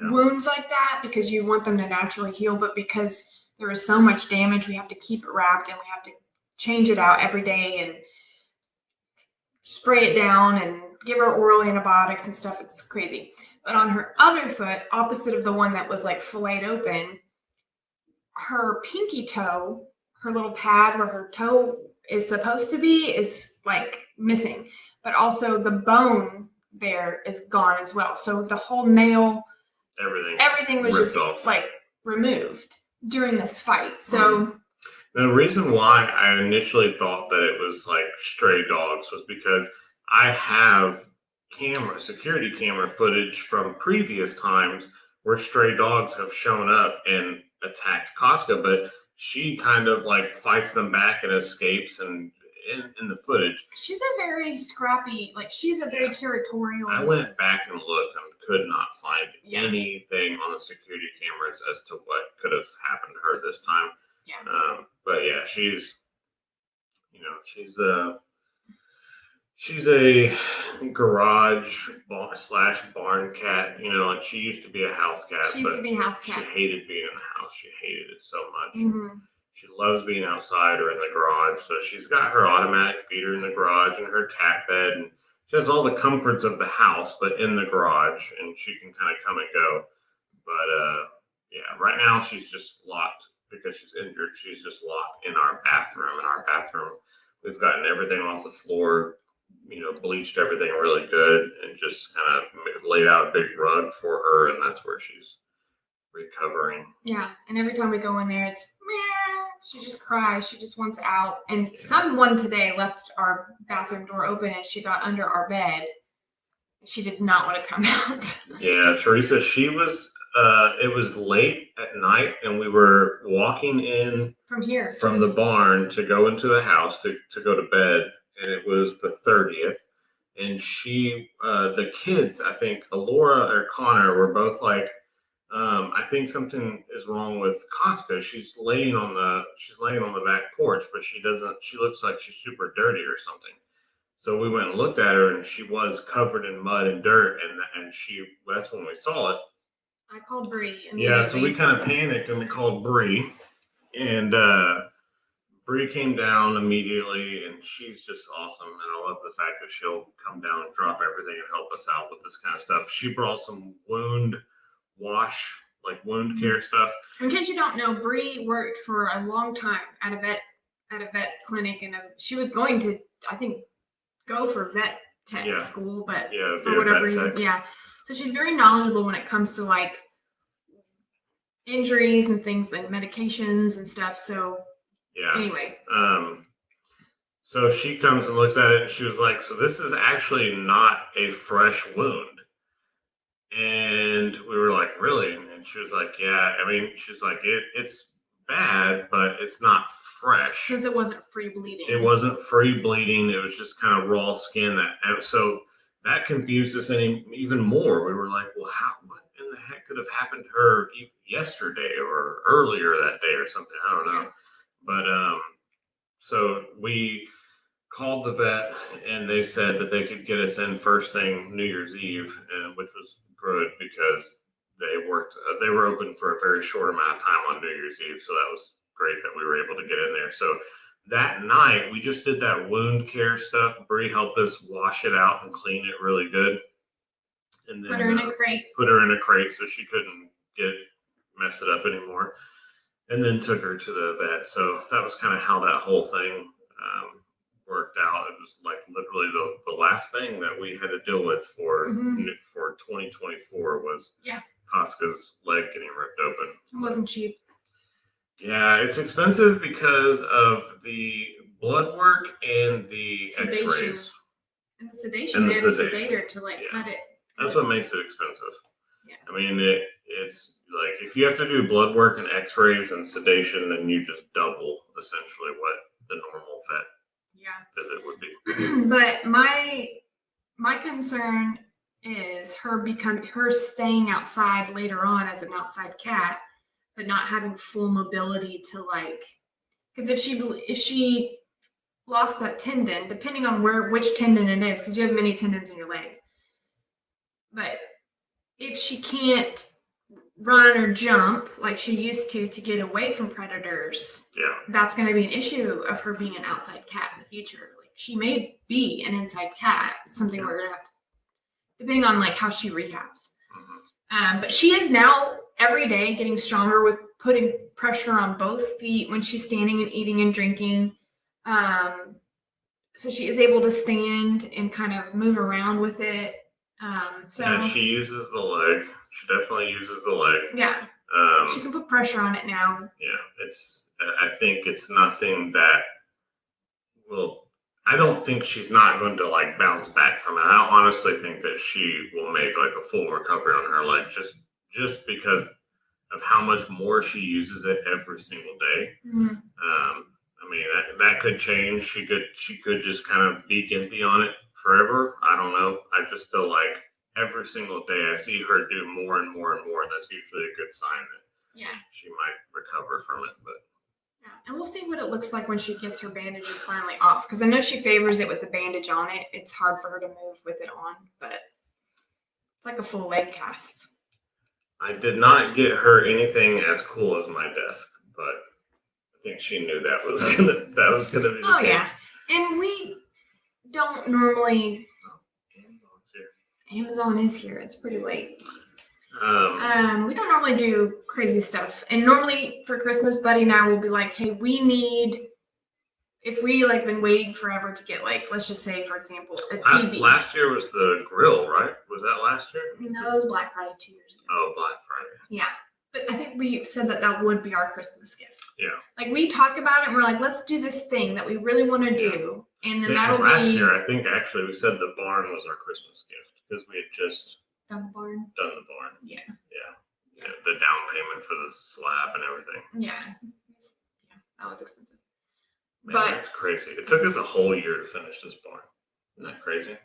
wounds like that, because you want them to naturally heal. But because there is so much damage, we have to keep it wrapped, and we have to change it out every day and spray it down and give her oral antibiotics and stuff. It's crazy. But on her other foot, opposite of the one that was filleted open, her pinky toe, her little pad where her toe is supposed to be, is missing. But also the bone there is gone as well. So the whole nail, everything was just off. Removed during this fight. So the reason why I initially thought that it was stray dogs was because I have security camera footage from previous times where stray dogs have shown up and attacked Costco, but she kind of fights them back and escapes, and in the footage. She's a very scrappy, she's a very territorial. I went back and looked and could not find anything on the security cameras as to what could have happened to her this time. Yeah. But yeah, she's a garage / barn cat. She used to be a house cat. She used to be a house cat. She hated being in the house. She hated it so much. Mm-hmm. She loves being outside or in the garage. So she's got her automatic feeder in the garage and her cat bed, and she has all the comforts of the house, but in the garage, and she can kind of come and go. But right now she's just locked because she's injured. She's just locked in our bathroom. In our bathroom, we've gotten everything off the floor, bleached everything really good, and just kind of laid out a big rug for her, and that's where she's recovering. Yeah, and every time we go in there, it's meow. She just cries. She just wants out. And someone today left our bathroom door open, and she got under our bed. She did not want to come out. Yeah, Teresa, she was. It was late at night, and we were walking in from the barn to go into the house to go to bed, and it was the 30th. And the kids, I think Alora or Connor, were both I think something is wrong with Costco. She's laying on the back porch, but she looks like she's super dirty or something. So we went and looked at her, and she was covered in mud and dirt, and that's when we saw it. I called Bree immediately. Yeah, so we kind of panicked and we called Bree, and Bree came down immedly, and she's just awesome. And I love the fact that she'll come down and drop everything and help us out with this kind of stuff. She brought some wound care stuff. In case you don't know, Bree worked for a long time at a vet clinic, and she was going to, I think, go for vet tech school, but for whatever reason, So she's very knowledgeable when it comes to like injuries and things like medications and stuff. So anyway. So she comes and looks at it, and she was like, so this is actually not a fresh wound. And we were like, really? And she was like, yeah. I mean, she's like, it's bad, but it's not fresh. Because it wasn't free bleeding. It wasn't free bleeding. It was just kind of raw skin. So that confused us even more. We were like, well, what in the heck could have happened to her yesterday or earlier that day or something? I don't know. But so we called the vet, and they said that they could get us in first thing New Year's Eve, which was good because they were open for a very short amount of time on New Year's Eve. So that was great that we were able to get in there. So that night we just did that wound care stuff. Bree helped us wash it out and clean it really good. And then put her in a crate. Put her in a crate so she couldn't mess it up anymore. And then took her to the vet. So that was kind of how that whole thing worked out. It was like literally the last thing that we had to deal with for 2024 was Costco's leg getting ripped open. It wasn't cheap. Yeah, it's expensive because of the blood work and the sedation. X-rays. And the sedation. They had a sedator to cut it. That's what makes it expensive. Yeah. I mean, it's like if you have to do blood work and X-rays and sedation, then you just double essentially what the normal vet visit would be. But my concern is her staying outside later on as an outside cat, but not having full mobility to because if she lost that tendon, depending on which tendon it is, because you have many tendons in your legs, but if she can't run or jump like she used to get away from predators, that's going to be an issue of her being an outside cat in the future. Like she may be an inside cat. It's something we're going to have to, depending on how she rehabs. But she is now every day getting stronger with putting pressure on both feet when she's standing and eating and drinking. So she is able to stand and kind of move around with it. She uses the leg. She definitely uses the leg. Yeah. She can put pressure on it now. Yeah. I think it's nothing that I don't think she's not going to bounce back from it. I honestly think that she will make a full recovery on her leg just because of how much more she uses it every single day. Mm-hmm. I mean, that could change. She could just kind of be gimpy on it forever. I don't know. I just feel like every single day I see her do more and more and more. And that's usually a good sign that she might recover from it. But and we'll see what it looks like when she gets her bandages finally off. Because I know she favors it with the bandage on it. It's hard for her to move with it on, but it's like a full leg cast. I did not get her anything as cool as my desk, but I think she knew that was gonna be the case. Yeah, and we don't normally. Amazon's here. Amazon is here. It's pretty late. We don't normally do crazy stuff, and normally for Christmas, Buddy and I will be like, "Hey, we need." If we been waiting forever to get let's just say, for example, a TV. Last year was the grill, right? Was that last year? No, it was Black Friday 2 years ago. Oh, Black Friday. Yeah, but I think we said that would be our Christmas gift. Yeah. We talk about it, and we're like, let's do this thing that we really want to do, and then that'll be. Last year, I think actually we said the barn was our Christmas gift because we had just done the barn. Yeah. The down payment for the slab and everything. Yeah, that was expensive. Man, that's crazy. It took us a whole year to finish this barn. Isn't that crazy?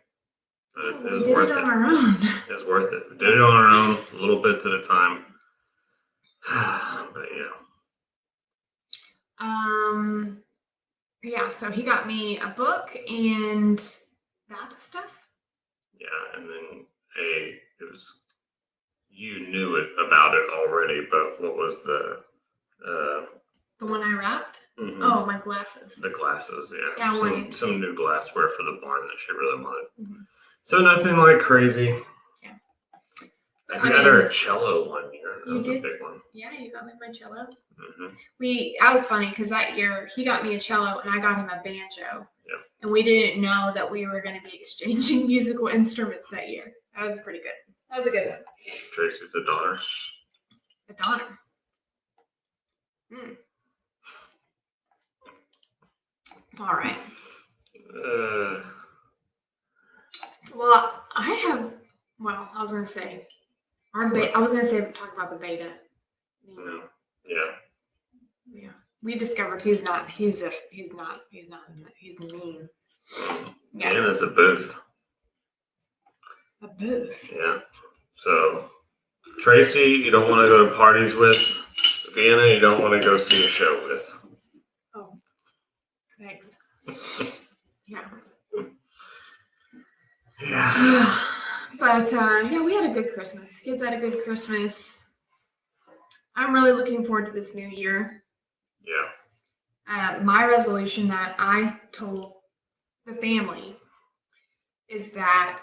But it was worth it. On our own. It was worth it. We did it on our own, a little bit at a time. But yeah, so he got me a book and that stuff. Yeah, and then you knew it about it already, but what was the one I wrapped? Mm-hmm. Oh, my glasses. The glasses, yeah. Yeah, some new glassware for the barn that she really wanted. Mm-hmm. So nothing like crazy. Yeah. I got her a cello one year. That was a big one. Yeah, you got me my cello. Mm-hmm. That was funny because that year he got me a cello and I got him a banjo. Yeah. And we didn't know that we were going to be exchanging musical instruments that year. That was pretty good. That was a good one. Tracy's a daughter. A daughter. Hmm. All right. Well, I was going to say, talk about the beta. No. Yeah. Yeah. We discovered he's mean. Yeah. Vienna's a booth. A booth. Yeah. So, Tracy, you don't want to go to parties with. Vienna, you don't want to go see a show with. Oh, thanks. Yeah. Yeah. But, we had a good Christmas. Kids had a good Christmas. I'm really looking forward to this new year. Yeah. My resolution that I told the family is that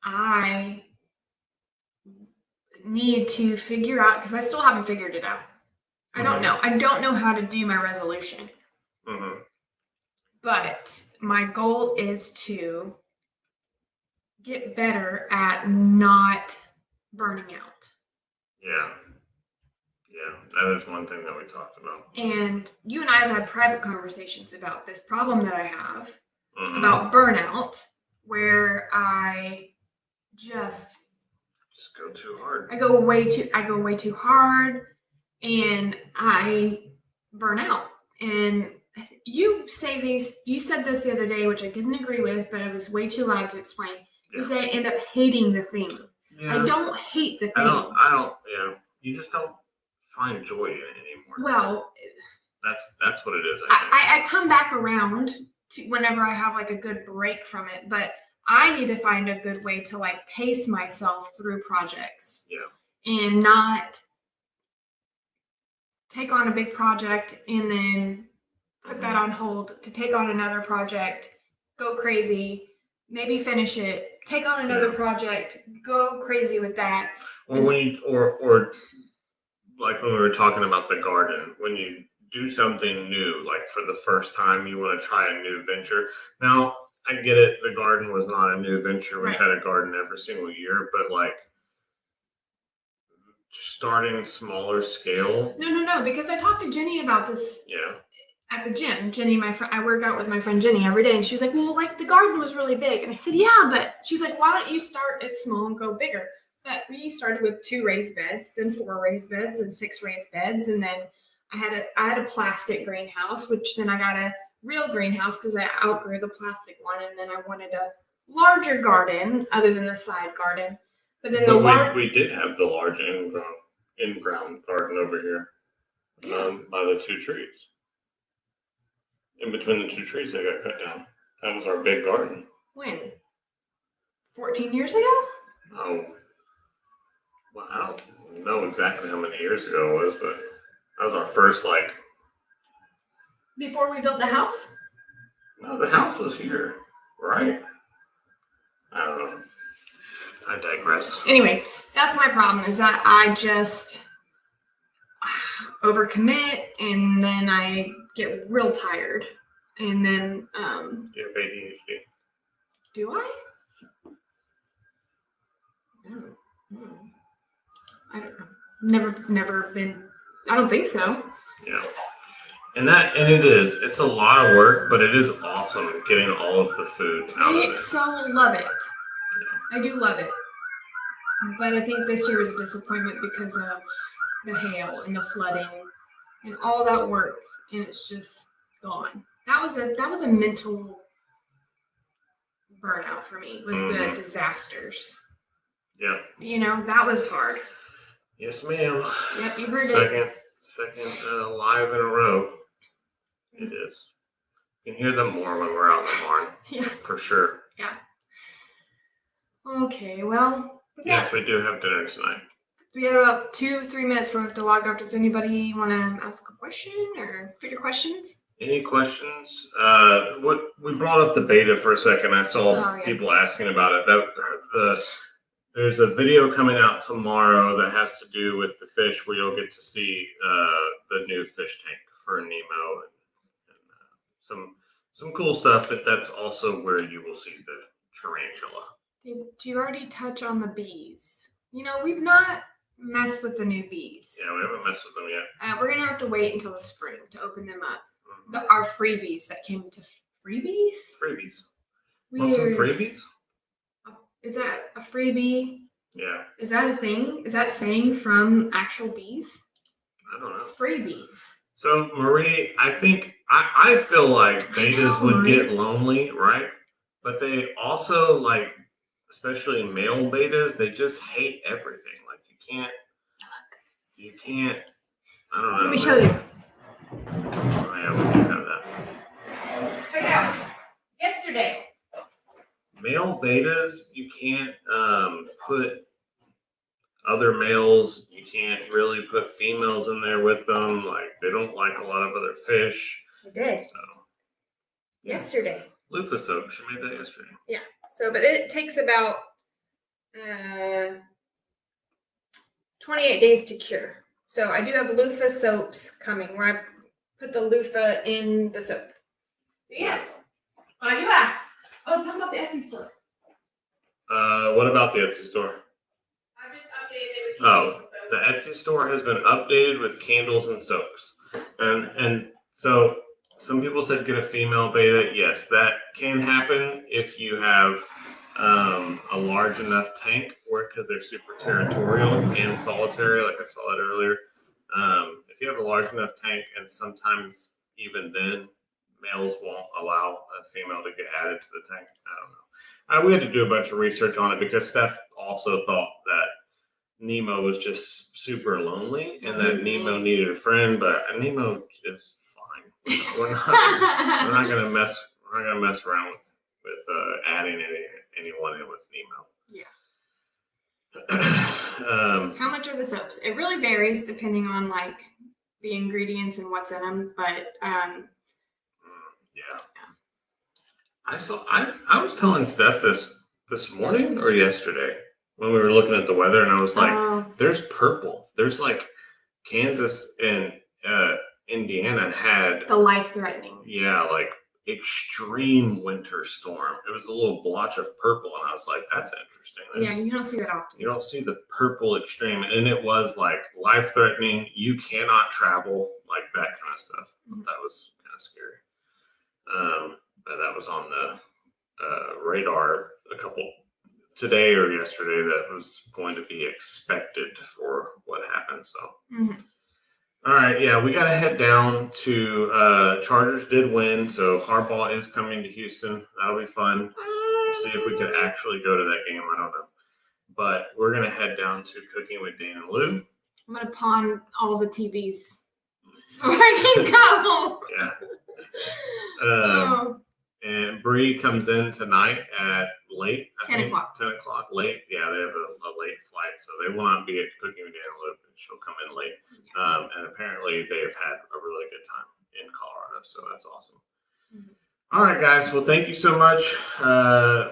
I need to figure out, because I still haven't figured it out. I don't know. I don't know how to do my resolution. Mm-hmm. But my goal is to get better at not burning out. Yeah. Yeah, that is one thing that we talked about. And you and I have had private conversations about this problem that I have about burnout, where I just go too hard. I go way too hard, and I burn out. And you said this the other day, which I didn't agree with, but I was way too loud to explain. Yeah. You say I end up hating the thing. Yeah. I don't hate the thing. I don't. Yeah. You just don't find joy in it anymore. Well, that's what it is. I come back around to whenever I have like a good break from it, but I need to find a good way to like pace myself through projects. Yeah. And not take on a big project and then put that on hold to take on another project, go crazy, maybe finish it, take on another project, go crazy with that. Well, when you or like when we were talking about the garden, when you do something new, like for the first time, you want to try a new venture. Now, I get it. The garden was not a new venture. We've had a garden every single year, but like starting smaller scale. No, because I talked to Jenny about this. Yeah. At the gym, Jenny, my friend, I work out with my friend Jenny every day, and she's like, "Well, like the garden was really big," and I said, "Yeah, but," she's like, "Why don't you start it small and go bigger?" But we started with 2 raised beds, then 4 raised beds, and 6 raised beds, and then I had a plastic greenhouse, which then I got a real greenhouse because I outgrew the plastic one, and then I wanted a larger garden other than the side garden. But then we did have the large in-ground garden over here, by the 2 trees. In between the 2 trees that got cut down. That was our big garden. When? 14 years ago? Oh. Well, I don't know exactly how many years ago it was, but that was our first, like... Before we built the house? No, the house was here, right? I don't know. I digress. Anyway, that's my problem, is that I just overcommit, and then I get real tired, and then you have ADHD. Do I? I don't know. Never been. I don't think so. Yeah, and it's a lot of work, but it is awesome getting all of the food out of it. I so love it. I do love it, but I think this year was a disappointment because of the hail and the flooding and all that work, and it's just gone. That was a mental burnout for me, was the disasters. Yeah. That was hard. Yes, ma'am. Yep, you heard Second live in a row. It is. You can hear them more when we're out in the barn. Yeah. For sure. Yeah. Okay, well. Yes, we do have dinner tonight. We have about 2-3 minutes for us to log off. Does anybody want to ask a question or put your questions? Any questions? We brought up the beta for a second. I saw people asking about it. There's a video coming out tomorrow that has to do with the fish, where you'll get to see the new fish tank for Nemo and some cool stuff. That's also where you will see the tarantula. Did you already touch on the bees? We've not messed with the new bees. Yeah, we haven't messed with them yet. We're gonna have to wait until the spring to open them up. Our freebies that came to freebies. Freebies. Weird. Want some freebies? Is that a freebie? Yeah. Is that a thing? Is that saying from actual bees? I don't know. Freebies. So Marie, I think I feel like betas would get lonely, right? But they also, like, especially male betas, they just hate everything. Like you can't. I don't know. Let me show you. Oh yeah, we do have that. Check it out. Yesterday. Male betas, you can't put other males. You can't really put females in there with them. Like, they don't like a lot of other fish. I did. So yesterday. Loofah soap. She made that yesterday. Yeah. So, but it takes about 28 days to cure. So I do have loofah soaps coming where I put the loofah in the soap. So yes. Glad you asked. Oh, talk about the Etsy store. What about the Etsy store? I've just updated it with candles and soaps. The Etsy store has been updated with candles and soaps. And so some people said get a female beta. Yes, that can happen if you have a large enough tank, because they're super territorial and solitary, like I saw that earlier. If you have a large enough tank, and sometimes even then, males won't allow a female to get added to the tank. I don't know. We had to do a bunch of research on it because Steph also thought that Nemo was just super lonely and that Nemo needed a friend, but Nemo is fine. We're not gonna mess around with adding anyone in with Nemo. Yeah. How much are the soaps? It really varies depending on like the ingredients and what's in them, but yeah. I was telling Steph this morning or yesterday when we were looking at the weather, and I was like, there's purple. There's like Kansas and Indiana had the life-threatening. Yeah, like extreme winter storm. It was a little blotch of purple, and I was like, that's interesting. You don't see that often. You don't see the purple extreme, and it was like life-threatening. You cannot travel, like that kind of stuff. Mm-hmm. That was kind of scary. But that was on the radar today or yesterday, that was going to be expected for what happened. So, All right, yeah, we got to head down to Chargers did win, so Harbaugh is coming to Houston. That'll be fun. We'll see if we can actually go to that game. I don't know. But we're going to head down to Cooking with Dan and Lou. I'm going to pawn all the TVs so I can go. Yeah. And Bree comes in tonight at late. 10 o'clock. 10 o'clock, late. Yeah, they have a late flight, so they will not be at Cooking with Dan and Lou. She'll come in late. And apparently they've had a really good time in Colorado, so that's awesome. Mm-hmm. All right, guys. Well, thank you so much.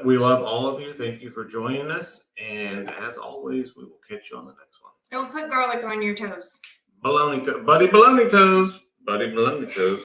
We love all of you. Thank you for joining us. And as always, we will catch you on the next one. Don't put garlic on your toes. Buddy bologna toes. Buddy bologna toes.